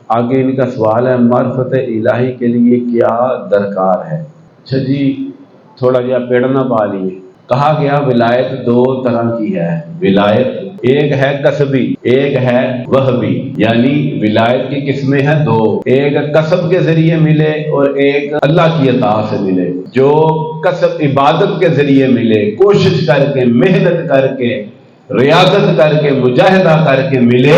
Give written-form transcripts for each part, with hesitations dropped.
آگے ان کا سوال ہے معرفت الہی کے لیے کیا درکار ہے؟ اچھا جی، تھوڑا جہا پیڑ نہ پا لیے۔ کہا گیا ولایت دو طرح کی ہے۔ ولایت ایک ہے کسبی، ایک ہے وہبی، یعنی ولایت کی قسمیں ہیں دو، ایک کسب کے ذریعے ملے اور ایک اللہ کی عطا سے ملے۔ جو کسب عبادت کے ذریعے ملے، کوشش کر کے، محنت کر کے، ریاضت کر کے، مجاہدہ کر کے ملے،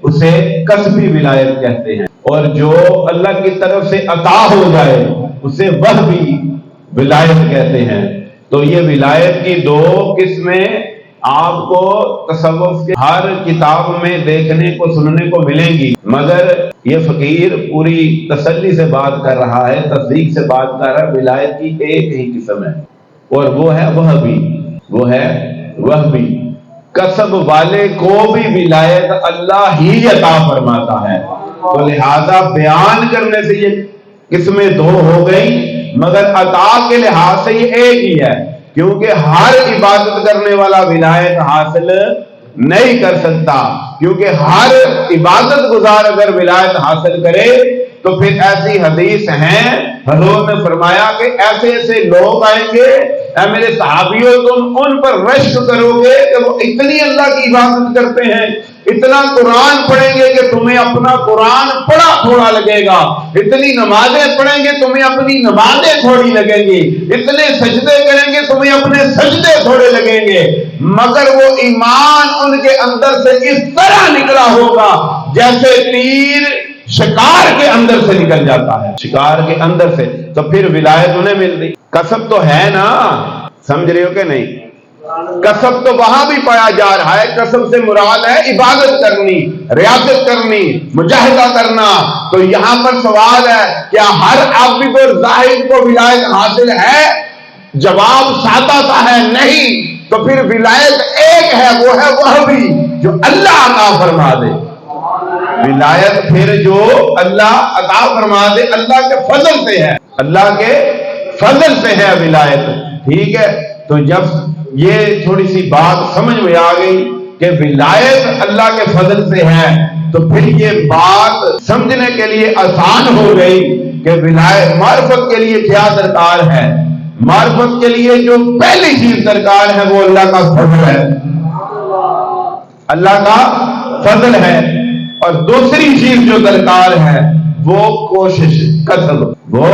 اسے کسبی ولایت کہتے ہیں، اور جو اللہ کی طرف سے عطا ہو جائے اسے وہبی ولایت کہتے ہیں۔ تو یہ ولایت کی دو قسمیں آپ کو تصوف کے ہر کتاب میں دیکھنے کو سننے کو ملیں گی، مگر یہ فقیر پوری تسلی سے بات کر رہا ہے، تصدیق سے بات کر رہا ہے۔ ولایت کی ایک ہی قسم ہے اور وہ ہے وہبی، وہ ہے وہبی۔ کسب والے کو بھی ولایت اللہ ہی عطا فرماتا ہے، تو لہذا بیان کرنے سے یہ قسمیں دو ہو گئی، مگر عطا کے لحاظ سے یہ ایک ہی ہے، کیونکہ ہر عبادت کرنے والا ولایت حاصل نہیں کر سکتا، کیونکہ ہر عبادت گزار اگر ولایت حاصل کرے تو پھر ایسی حدیث ہیں، حضور نے فرمایا کہ ایسے ایسے لوگ آئیں گے، اے میرے صحابیوں تم ان پر رشک کرو گے کہ وہ اتنی اللہ کی عبادت کرتے ہیں، اتنا قرآن پڑھیں گے کہ تمہیں اپنا قرآن پڑھا تھوڑا لگے گا، اتنی نمازیں پڑھیں گے تمہیں اپنی نمازیں تھوڑی لگیں گی، اتنے سجدے کریں گے تمہیں اپنے سجدے تھوڑے لگیں گے، مگر وہ ایمان ان کے اندر سے اس طرح نکلا ہوگا جیسے تیر شکار کے اندر سے نکل جاتا ہے، شکار کے اندر سے۔ تو پھر ولایت انہیں مل رہی۔ کسب تو ہے نا، سمجھ رہے ہو کہ نہیں؟ کسب تو وہاں بھی پایا جا رہا ہے، کسب سے مراد ہے عبادت کرنی، ریاضت کرنی، مجاہدہ کرنا۔ تو یہاں پر سوال ہے کیا ہر عابد اور زاہد کو ولایت حاصل ہے؟ جواب سادہ سا ہے نہیں۔ تو پھر ولایت ایک ہے، وہ ہے وہبی، جو اللہ عطا فرما دے۔ ولایت پھر جو اللہ عطا فرما دے، اللہ کے فضل سے ہے، اللہ کے فضل سے ہے ولایت، ٹھیک ہے؟ تو جب یہ تھوڑی سی بات سمجھ میں آ گئی کہ ولایت اللہ کے فضل سے ہے، تو پھر یہ بات سمجھنے کے لیے آسان ہو گئی کہ ولایت معرفت کے لیے کیا درکار ہے۔ معرفت کے لیے جو پہلی چیز درکار ہے وہ اللہ کا فضل ہے، اللہ کا فضل ہے، اور دوسری چیز جو درکار ہے وہ کوشش، کسب، وہ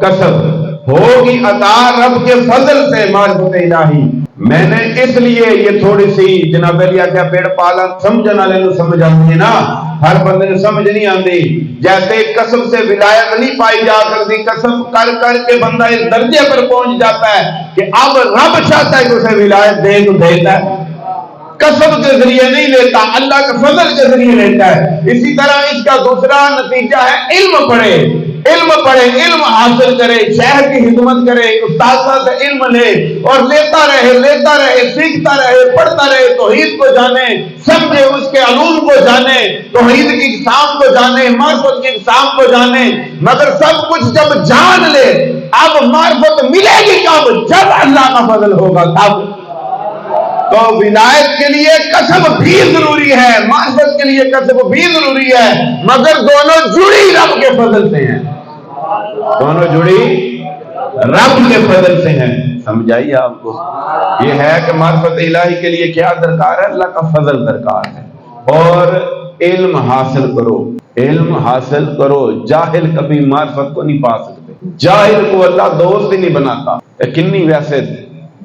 کسب ہوگی عطا رب کے فضل سے معرفت الہی۔ میں نے اس لیے یہ تھوڑی سی جناب علیہ کیا پیڑ پالا سمجھنا لے سمجھ آتی ہے نا، ہر بندے نے سمجھ نہیں آتی۔ جیسے کسب سے ولایت نہیں پائی جا سکتی، کسب کر کر کے بندہ اس درجے پر پہنچ جاتا ہے کہ اب رب چاہتا ہے کہ اسے ولایت دے تو دیتا ہے، کسب کے ذریعے نہیں لیتا، اللہ کے فضل کے ذریعے لیتا ہے۔ اسی طرح اس کا دوسرا نتیجہ ہے علم پڑھے، علم پڑھے، علم حاصل کرے، شہر کی خدمت کرے، استاد سے علم لے اور لیتا رہے، سیکھتا رہے، پڑھتا رہے، توحید کو جانے، سمجھے، اس کے علوم کو جانے، توحید کی اقسام کو جانے، معرفت کی اقسام کو جانے، مگر سب کچھ جب جان لے اب معرفت ملے گی کب؟ جب اللہ کا فضل ہوگا تب۔ تو ولایت کے لیے کسب بھی ضروری ہے، معرفت کے لیے کسب بھی ضروری ہے، مگر دونوں جڑی رب کے فضل سے ہیں، دونوں جڑی رب کے فضل سے ہیں۔ سمجھائیے آپ کو یہ ہے کہ معرفت الہی کے لیے کیا درکار ہے؟ اللہ کا فضل درکار ہے، اور علم حاصل کرو، علم حاصل کرو۔ جاہل کبھی معرفت کو نہیں پا سکتے، جاہل کو اللہ دوست ہی نہیں بناتا۔ کنی ویسے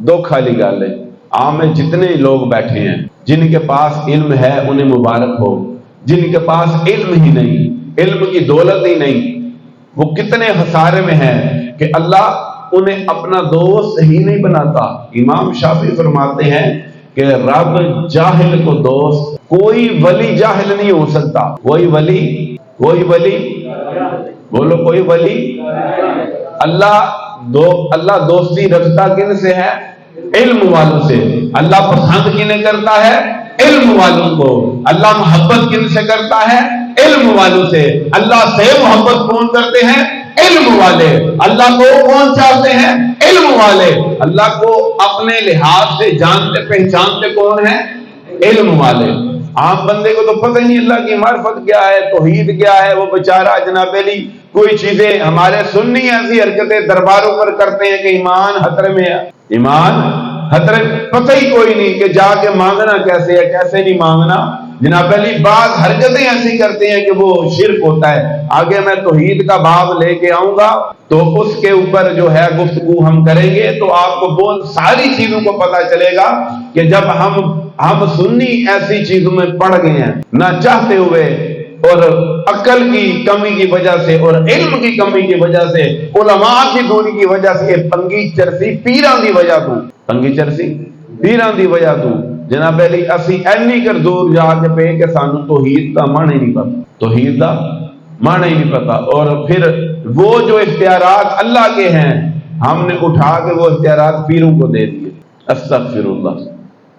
دھوکھا لی گل ہے، عام میں جتنے لوگ بیٹھے ہیں جن کے پاس علم ہے انہیں مبارک ہو، جن کے پاس علم ہی نہیں، علم کی دولت ہی نہیں، وہ کتنے خسارے میں ہیں کہ اللہ انہیں اپنا دوست ہی نہیں بناتا۔ امام شافعی فرماتے ہیں کہ رب جاہل کو دوست، کوئی ولی جاہل نہیں ہو سکتا، کوئی ولی بولو، کوئی ولی، اللہ دوستی رکھتا کن سے ہے؟ علم والوں سے۔ اللہ پسند کنہیں کرتا ہے؟ علم والوں کو۔ اللہ محبت کن سے کرتا ہے؟ علم والوں سے۔ اللہ سے محبت کون کرتے ہیں؟ علم والے۔ اللہ کو کون چاہتے ہیں؟ علم والے۔ اللہ کو اپنے لحاظ سے جانتے پہچانتے کون ہیں؟ علم والے۔ عام بندے کو تو پتہ ہی نہیں اللہ کی معرفت کیا ہے، توحید کیا ہے، وہ بیچارہ جناب علی کوئی چیزیں ہمارے سنی ایسی حرکتیں درباروں پر کرتے ہیں کہ ایمان خطرے میں ہے، ایمان خطرے، پتہ ہی کوئی نہیں کہ جا کے مانگنا کیسے ہے، کیسے نہیں مانگنا۔ جناب علی بعض حرکتیں ایسی کرتے ہیں کہ وہ شرک ہوتا ہے۔ آگے میں توحید کا باب لے کے آؤں گا تو اس کے اوپر جو ہے گفتگو ہم کریں گے، تو آپ کو بہت ساری چیزوں کو پتہ چلے گا کہ جب ہم سنی ایسی چیزوں میں پڑ گئے ہیں نہ چاہتے ہوئے، اور عقل کی کمی کی وجہ سے اور علم کی کمی کی وجہ سے، علماء کی دوری کی وجہ سے، پنگی چرسی پیران دی وجہ تو، پنگی چرسی پیران دی وجہ تو جناب علی اسی اینی کر دور جا کے پہ کہ سانو توحید کا معنی نہیں پتا، توحید کا معنی ہی نہیں پتا، اور پھر وہ جو اختیارات اللہ کے ہیں ہم نے اٹھا کے وہ اختیارات پیروں کو دے دیے۔ استغفر اللہ۔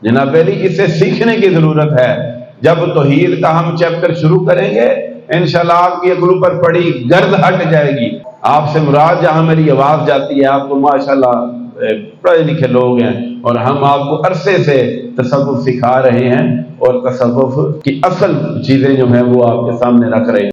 جناب علی اس سے سیکھنے کی ضرورت ہے۔ جب توحید کا ہم چیپٹر شروع کریں گے انشاءاللہ آپ کی عقلوں پر پڑی گرد ہٹ جائے گی۔ آپ سے مراد جہاں میری آواز جاتی ہے، آپ تو ماشاءاللہ پڑھے لکھے لوگ ہیں، اور ہم آپ کو عرصے سے تصوف سکھا رہے ہیں اور تصوف کی اصل چیزیں جو ہیں وہ آپ کے سامنے رکھ رہے ہیں۔